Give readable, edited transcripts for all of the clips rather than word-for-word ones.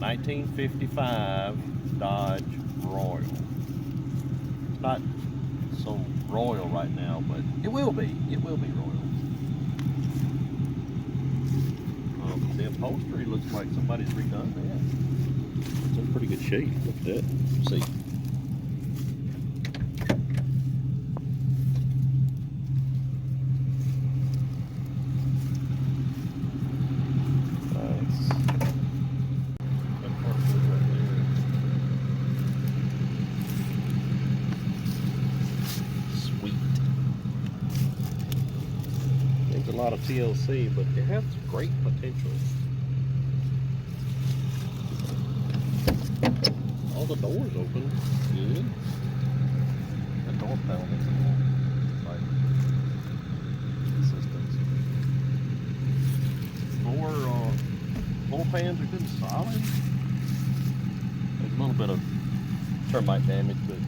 $1955 Dodge Royal. It's not so royal right now, but it will be. It will be royal. The upholstery looks like somebody's redone that. It's in pretty good shape. Look at that. Let's see. A lot of TLC, but it has great potential. All the doors open. Good. That door panel is like assistance. Floor pans are good and solid. There's a little bit of termite damage, but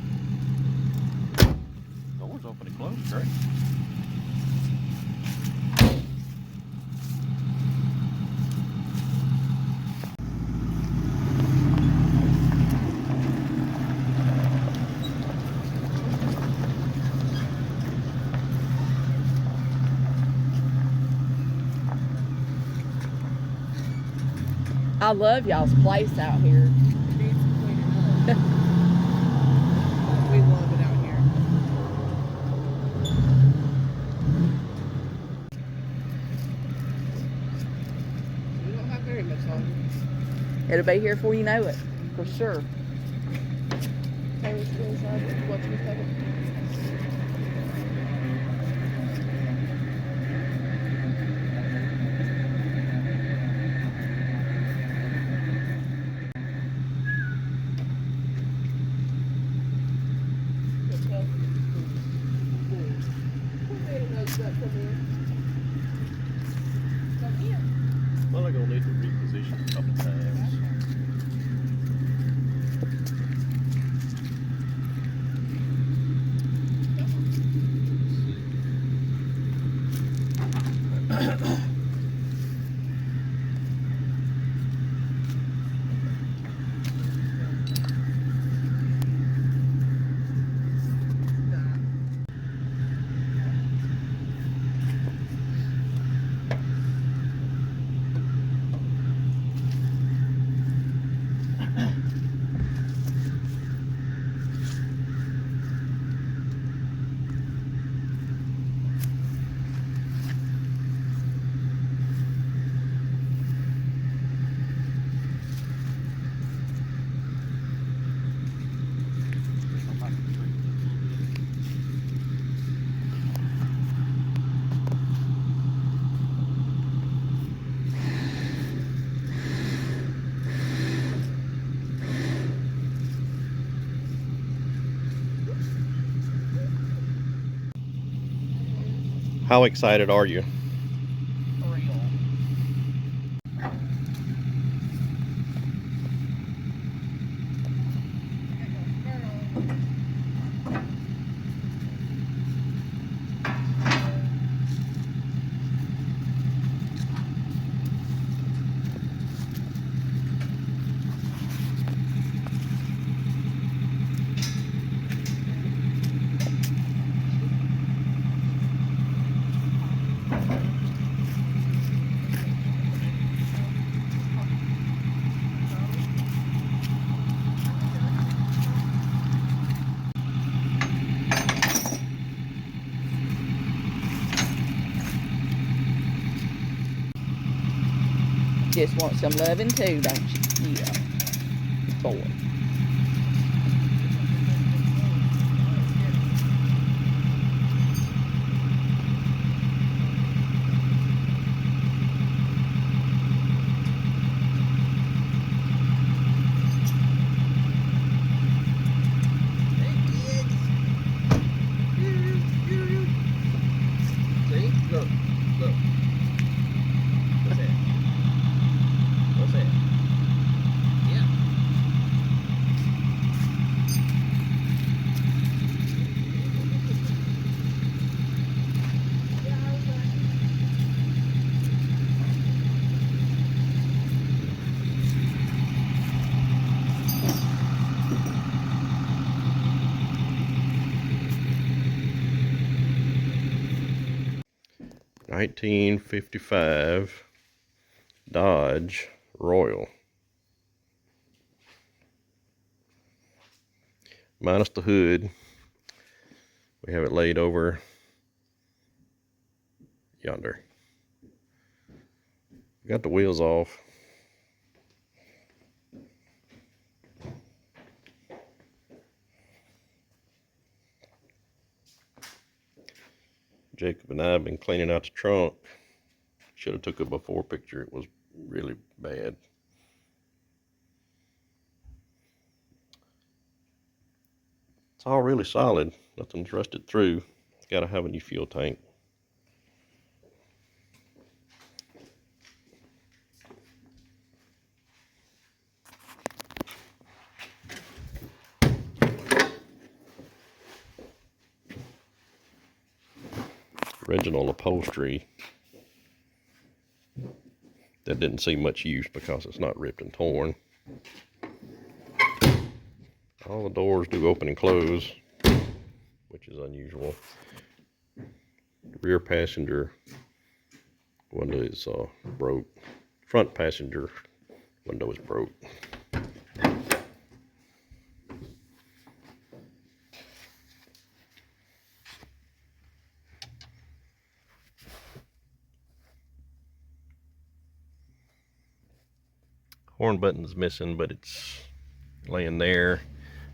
doors open and close. Great. I love y'all's place out here. It needs some cleaning up. We love it out here. We don't have very much longer. It'll be here before you know it, for sure. Taylor's still inside watching us have it. Well, I'm gonna need to reposition a couple times. How excited are you? Just want some loving too, don't you? Yeah. Boy. 1955 Dodge Royal. Minus the hood. We have it laid over yonder. Got the wheels off. Jacob and I have been cleaning out the trunk. Should have took a before picture. It was really bad. It's all really solid. Nothing's rusted through. It's got to have a new fuel tank. Original upholstery that didn't see much use because it's not ripped and torn. All the doors do open and close, which is unusual. The rear passenger window is broke. Front passenger window is broke. Horn button's missing, but it's laying there.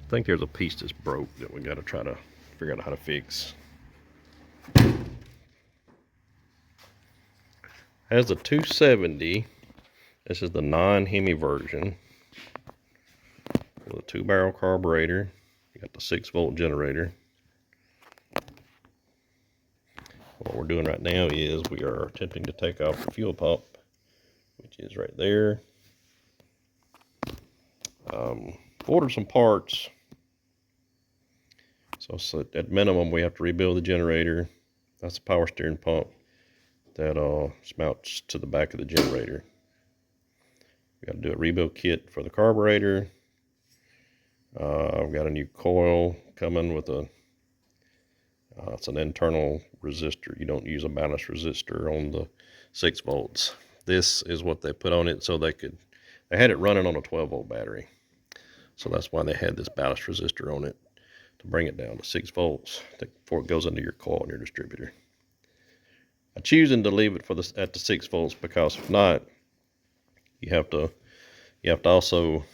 I think there's a piece that's broke that we got to try to figure out how to fix. Has a 270. This is the non-Hemi version with a 2-barrel carburetor. You got the 6-volt generator. What we're doing right now is we are attempting to take off the fuel pump, which is right there. Ordered some parts, so at minimum we have to rebuild the generator. That's the power steering pump that mounts to the back of the generator. We got to do a rebuild kit for the carburetor. I've got a new coil coming with it's an internal resistor. You don't use a ballast resistor on the 6 volts. This is what they put on it so they had it running on a 12-volt battery. So that's why they had this ballast resistor on it, to bring it down to 6 volts before it goes into your coil and your distributor. I'm choosing to leave it at the 6 volts because if not, you have to also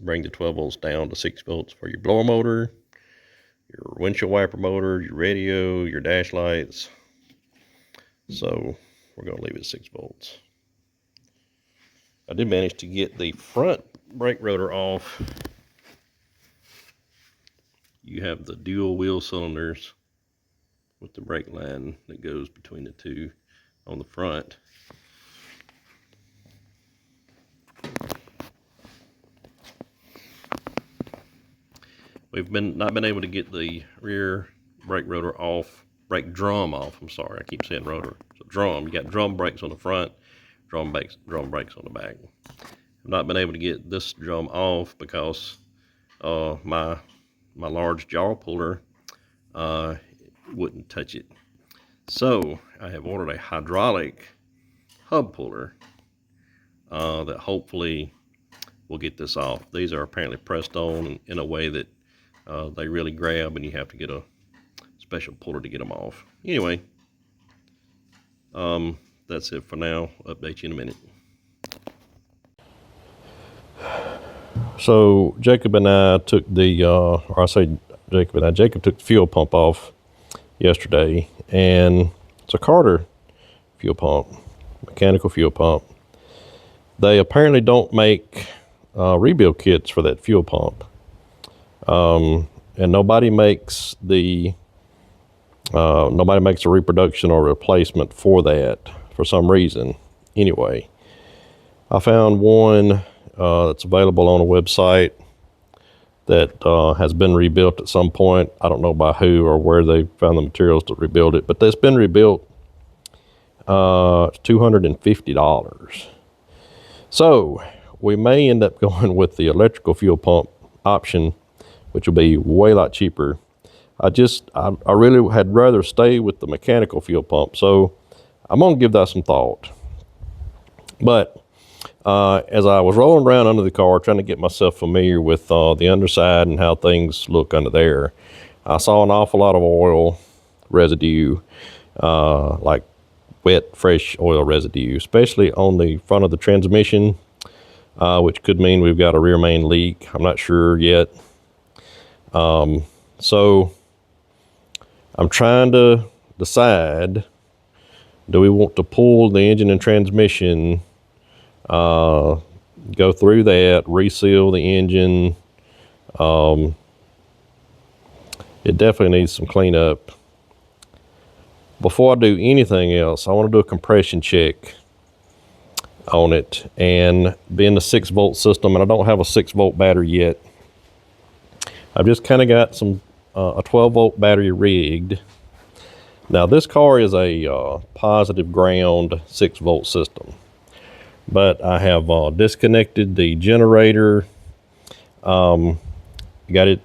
bring the 12 volts down to 6 volts for your blower motor, your windshield wiper motor, your radio, your dash lights. So we're going to leave it at 6 volts. I did manage to get the front brake rotor off. You have the dual wheel cylinders with the brake line that goes between the two on the front. We've not been able to get the rear brake rotor off, brake drum off. I'm sorry, I keep saying rotor. So drum, you got drum brakes on the front, drum brakes on the back. I've not been able to get this drum off because my large jaw puller wouldn't touch it. So I have ordered a hydraulic hub puller that hopefully will get this off. These are apparently pressed on in a way that they really grab, and you have to get a special puller to get them off. Anyway, that's it for now. Update you in a minute. So Jacob and I took Jacob took the fuel pump off yesterday, and it's a Carter fuel pump, mechanical fuel pump. They apparently don't make rebuild kits for that fuel pump, and nobody makes a reproduction or replacement for that for some reason. Anyway, I found one that's available on a website that has been rebuilt at some point. I don't know by who or where they found the materials to rebuild it, but it's been rebuilt. It's $250. So we may end up going with the electrical fuel pump option, which will be way lot cheaper. I really had rather stay with the mechanical fuel pump. So I'm gonna give that some thought. But as I was rolling around under the car trying to get myself familiar with the underside and how things look under there, I saw an awful lot of oil residue, like wet, fresh oil residue, especially on the front of the transmission, which could mean we've got a rear main leak. I'm not sure yet. So I'm trying to decide, do we want to pull the engine and transmission, go through that, reseal the engine? It definitely needs some cleanup. Before I do anything else, I want to do a compression check on it, and being the 6-volt system, and I don't have a 6-volt battery yet, I've just kind of got some a 12-volt battery rigged. Now this car is a positive ground 6-volt system, but I have disconnected the generator, got it,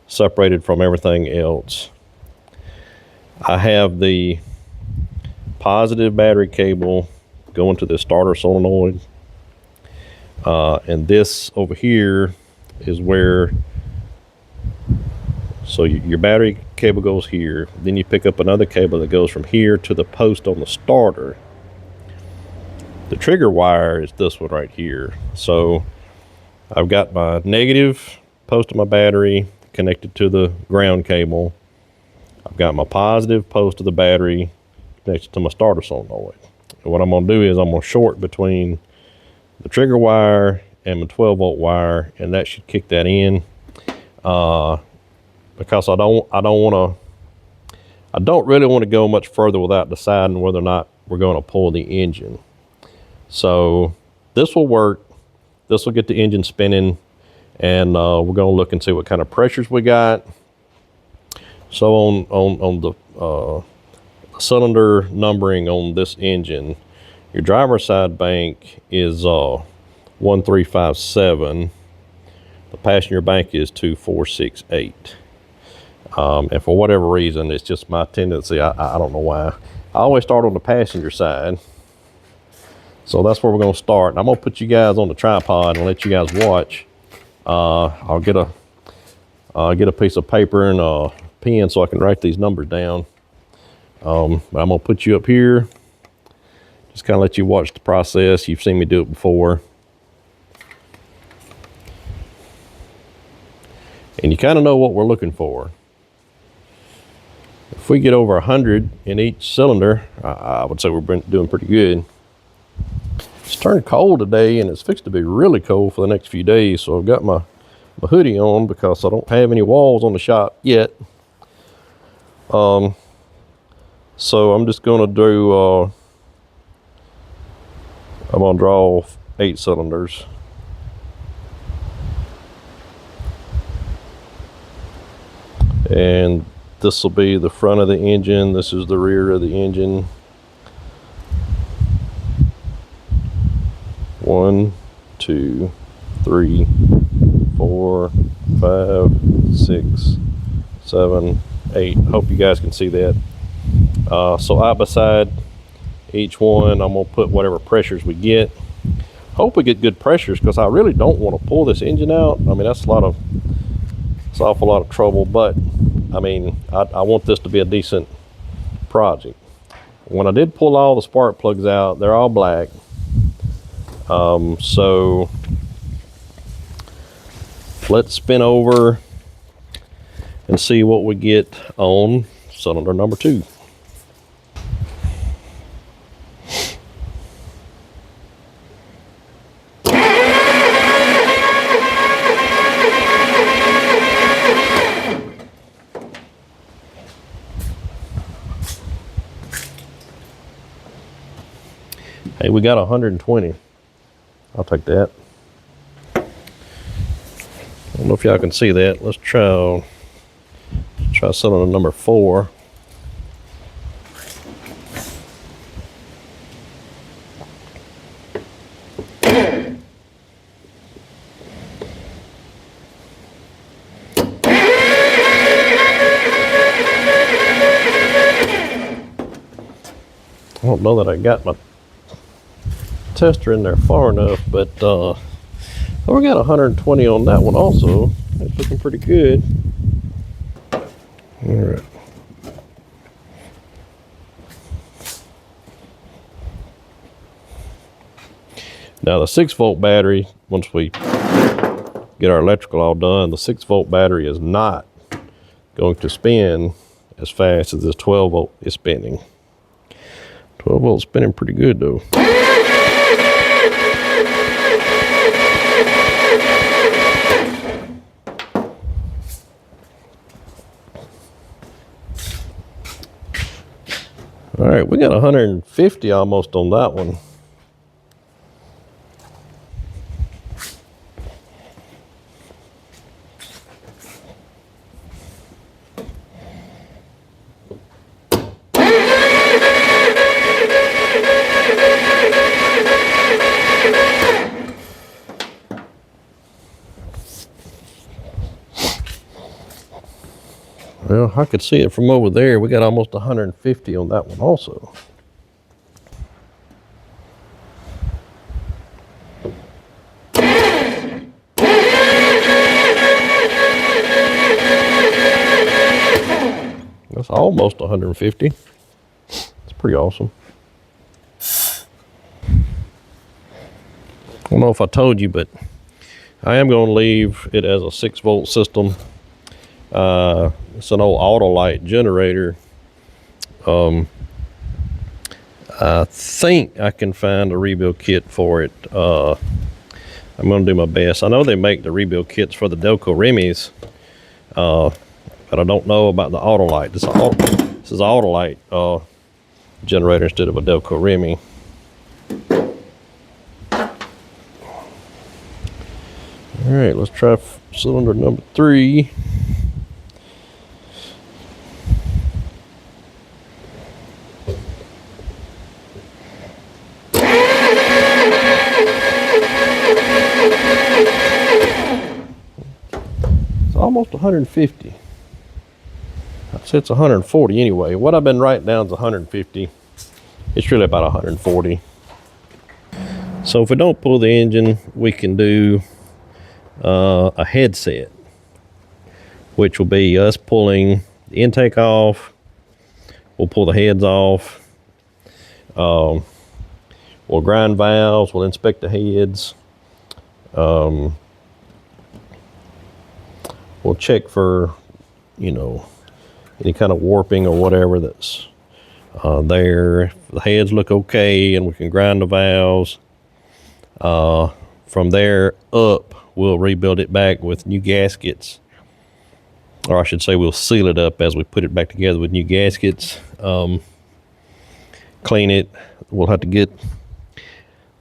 separated from everything else. I have the positive battery cable going to the starter solenoid, and this over here is where, so your battery cable goes here, then you pick up another cable that goes from here to the post on the starter. The trigger wire is this one right here. So I've got my negative post of my battery connected to the ground cable. I've got my positive post of the battery connected to my starter solenoid. And what I'm going to do is I'm going to short between the trigger wire and my 12-volt wire, and that should kick that in. Because I don't really want to go much further without deciding whether or not we're going to pull the engine. So this will work. This will get the engine spinning, and we're going to look and see what kind of pressures we got. So on the cylinder numbering on this engine, your driver's side bank is 1357. The passenger bank is 2468. And for whatever reason, it's just my tendency, I don't know why, I always start on the passenger side. So that's where we're going to start. And I'm going to put you guys on the tripod and let you guys watch. I'll get a piece of paper and a pen so I can write these numbers down. But I'm going to put you up here, just kind of let you watch the process. You've seen me do it before. And you kind of know what we're looking for. If we get over 100 in each cylinder, I would say we're doing pretty good. It's turned cold today, and it's fixed to be really cold for the next few days. So I've got my hoodie on because I don't have any walls on the shop yet. So I'm just going to do, I'm going to draw 8 cylinders. And this will be the front of the engine. This is the rear of the engine. 1, 2, 3, 4, 5, 6, 7, 8. Hope you guys can see that. So out beside each one, I'm going to put whatever pressures we get. Hope we get good pressures, because I really don't want to pull this engine out. I mean, it's an awful lot of trouble, but I mean, I want this to be a decent project. When I did pull all the spark plugs out, they're all black. So let's spin over and see what we get on cylinder number 2. Hey, we got 120. I'll take that. I don't know if y'all can see that. Let's try cylinder number 4. don't know that I got my tester in there far enough, but we got 120 on that one also. It's looking pretty good. All right. Now the 6-volt battery, once we get our electrical all done, the 6-volt battery is not going to spin as fast as this 12-volt is spinning. 12-volt spinning pretty good though. All right, we got 150 almost on that one. Well, I could see it from over there. We got almost 150 on that one also. That's almost 150. It's pretty awesome. I don't know if I told you, but I am going to leave it as a 6-volt system. It's an old Autolite generator. I think I can find a rebuild kit for it. I'm going to do my best. I know they make the rebuild kits for the Delco Remis, but I don't know about the Autolite. This is an Autolite generator instead of a Delco Remi. All right, let's try cylinder number 3. It's almost 150. I'd say it's 140 anyway. What I've been writing down is 150. It's really about 140. So if we don't pull the engine, we can do a headset, which will be us pulling the intake off. We'll pull the heads off. We'll grind valves. We'll inspect the heads. We'll check for, you know, any kind of warping or whatever that's there. If the heads look okay and we can grind the valves, from there up, we'll rebuild it back with new gaskets. Or I should say we'll seal it up as we put it back together with new gaskets. Clean it. We'll have to get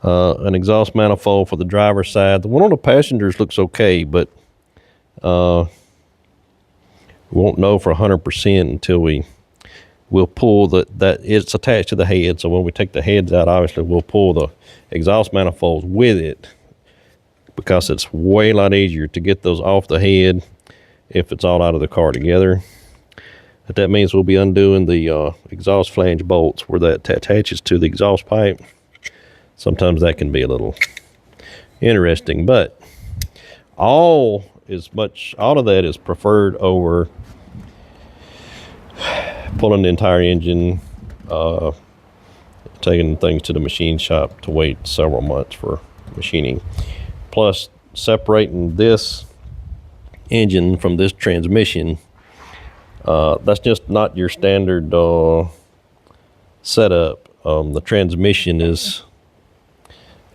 an exhaust manifold for the driver's side. The one on the passengers looks okay, but we won't know for 100% until we'll pull that it's attached to the head. So when we take the heads out, obviously we'll pull the exhaust manifolds with it, because it's way a lot easier to get those off the head if it's all out of the car together. But that means we'll be undoing the exhaust flange bolts where that attaches to the exhaust pipe. Sometimes that can be a little interesting, but all of that is preferred over pulling the entire engine, taking things to the machine shop to wait several months for machining. Plus, separating this engine from this transmission, that's just not your standard setup. The transmission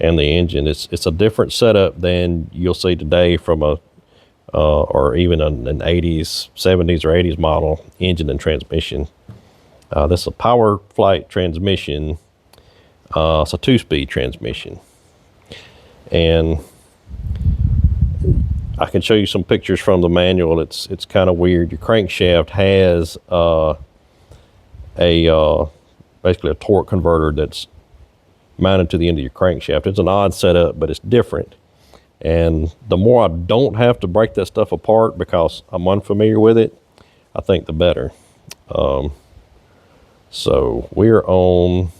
and the engine, it's a different setup than you'll see today from a or even an 80s, 70s or 80s model engine and transmission. This is a power flight transmission. It's a 2-speed transmission. And I can show you some pictures from the manual. It's kind of weird. Your crankshaft has basically a torque converter that's mounted to the end of your crankshaft. It's an odd setup, but it's different. And the more I don't have to break that stuff apart because I'm unfamiliar with it, I think the better. So we're on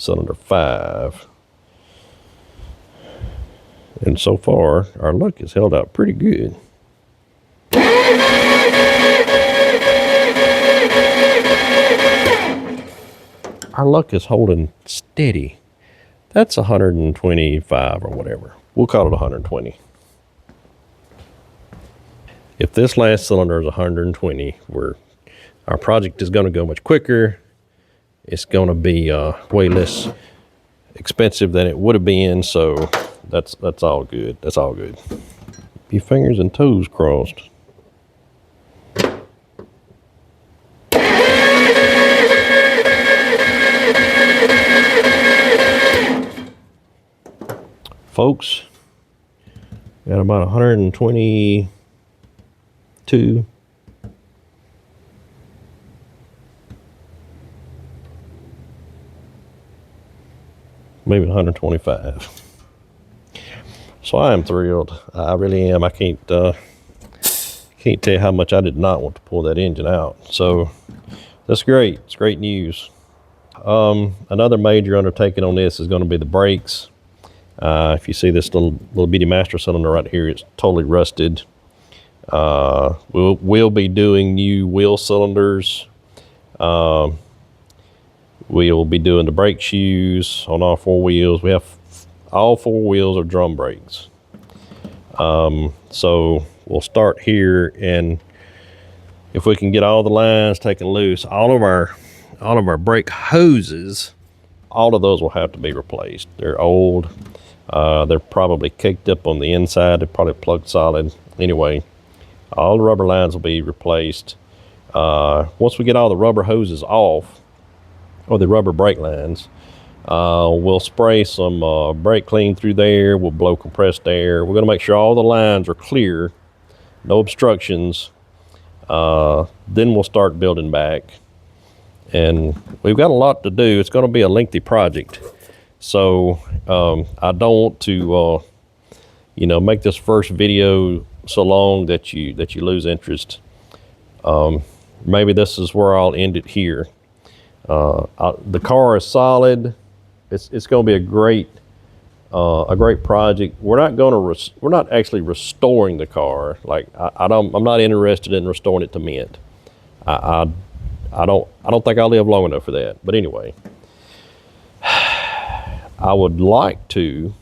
cylinder 5. And so far, our luck has held out pretty good. Our luck is holding steady. That's 125 or whatever. We'll call it 120. If this last cylinder is 120, our project is going to go much quicker. It's going to be way less expensive than it would have been, so that's all good. That's all good. Your fingers and toes crossed. Folks, got about 122. Maybe 125. So I am thrilled. I really am. I can't tell you how much I did not want to pull that engine out. So that's great. It's great news. Another major undertaking on this is going to be the brakes. If you see this little bitty master cylinder right here, it's totally rusted. We'll be doing new wheel cylinders. We'll be doing the brake shoes on all 4 wheels. We have all 4 wheels are drum brakes. So we'll start here, and if we can get all the lines taken loose, all of our brake hoses, all of those will have to be replaced. They're old. They're probably caked up on the inside. They're probably plugged solid. Anyway, all the rubber lines will be replaced. Once we get all the rubber hoses off, or the rubber brake lines, we'll spray some brake clean through there. We'll blow compressed air. We're going to make sure all the lines are clear, no obstructions. Then we'll start building back. And we've got a lot to do. It's going to be a lengthy project. So I don't want to, make this first video so long that you lose interest. Maybe this is where I'll end it here. The car is solid. It's going to be a great project. We're not actually restoring the car. Like I'm not interested in restoring it to mint. I don't think I'll live long enough for that. But anyway, I would like to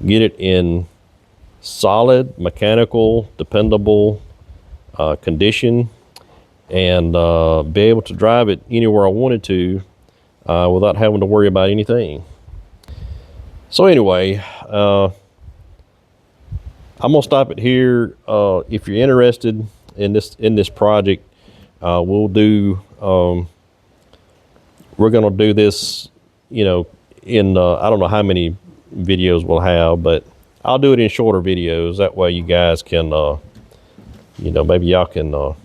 get it in solid, mechanical, dependable condition, and be able to drive it anywhere I wanted to without having to worry about anything. So anyway, I'm gonna stop it here. If you're interested in this project, we're gonna do this, in I don't know how many videos we'll have, but I'll do it in shorter videos. That way you guys can, maybe y'all can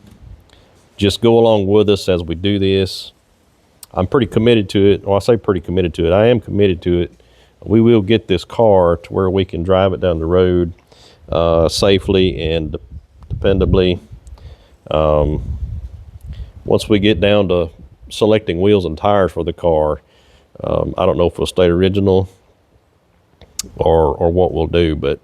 just go along with us as we do this. I'm pretty committed to it. Well, I say pretty committed to it. I am committed to it. We will get this car to where we can drive it down the road safely and dependably. Once we get down to selecting wheels and tires for the car, I don't know if we'll stay original or what we'll do, but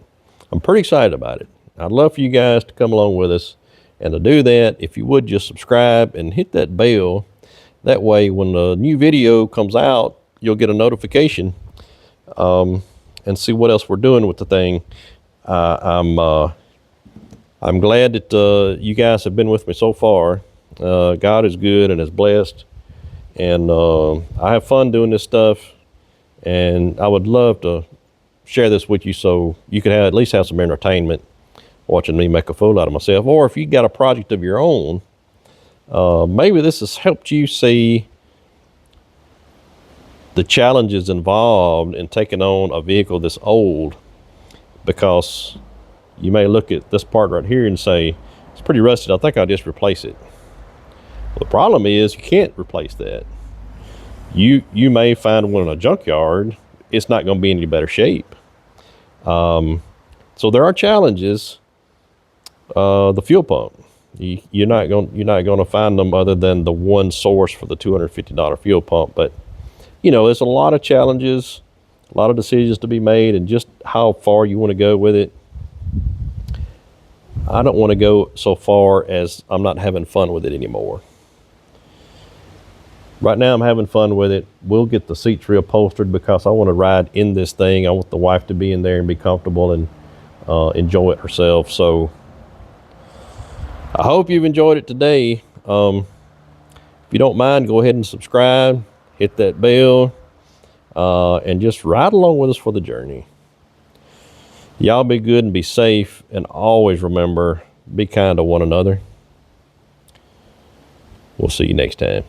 I'm pretty excited about it. I'd love for you guys to come along with us. And to do that, if you would just subscribe and hit that bell. That way, when the new video comes out, you'll get a notification and see what else we're doing with the thing. I'm glad that you guys have been with me so far. God is good and is blessed. And I have fun doing this stuff. And I would love to share this with you so you could at least have some entertainment watching me make a fool out of myself. Or if you got a project of your own, maybe this has helped you see the challenges involved in taking on a vehicle this old, because you may look at this part right here and say, it's pretty rusted. I think I'll just replace it. Well, the problem is you can't replace that. You may find one in a junkyard. It's not going to be in any better shape. So there are challenges. The fuel pump. You're not going to find them other than the one source for the $250 fuel pump. But you know, there's a lot of challenges, a lot of decisions to be made, and just how far you want to go with it. I don't want to go so far as I'm not having fun with it anymore. Right now I'm having fun with it. We'll get the seats reupholstered because I want to ride in this thing. I want the wife to be in there and be comfortable and enjoy it herself. So I hope you've enjoyed it today. If you don't mind, go ahead and subscribe, hit that bell, and just ride along with us for the journey. Y'all be good and be safe, and always remember, be kind to one another. We'll see you next time.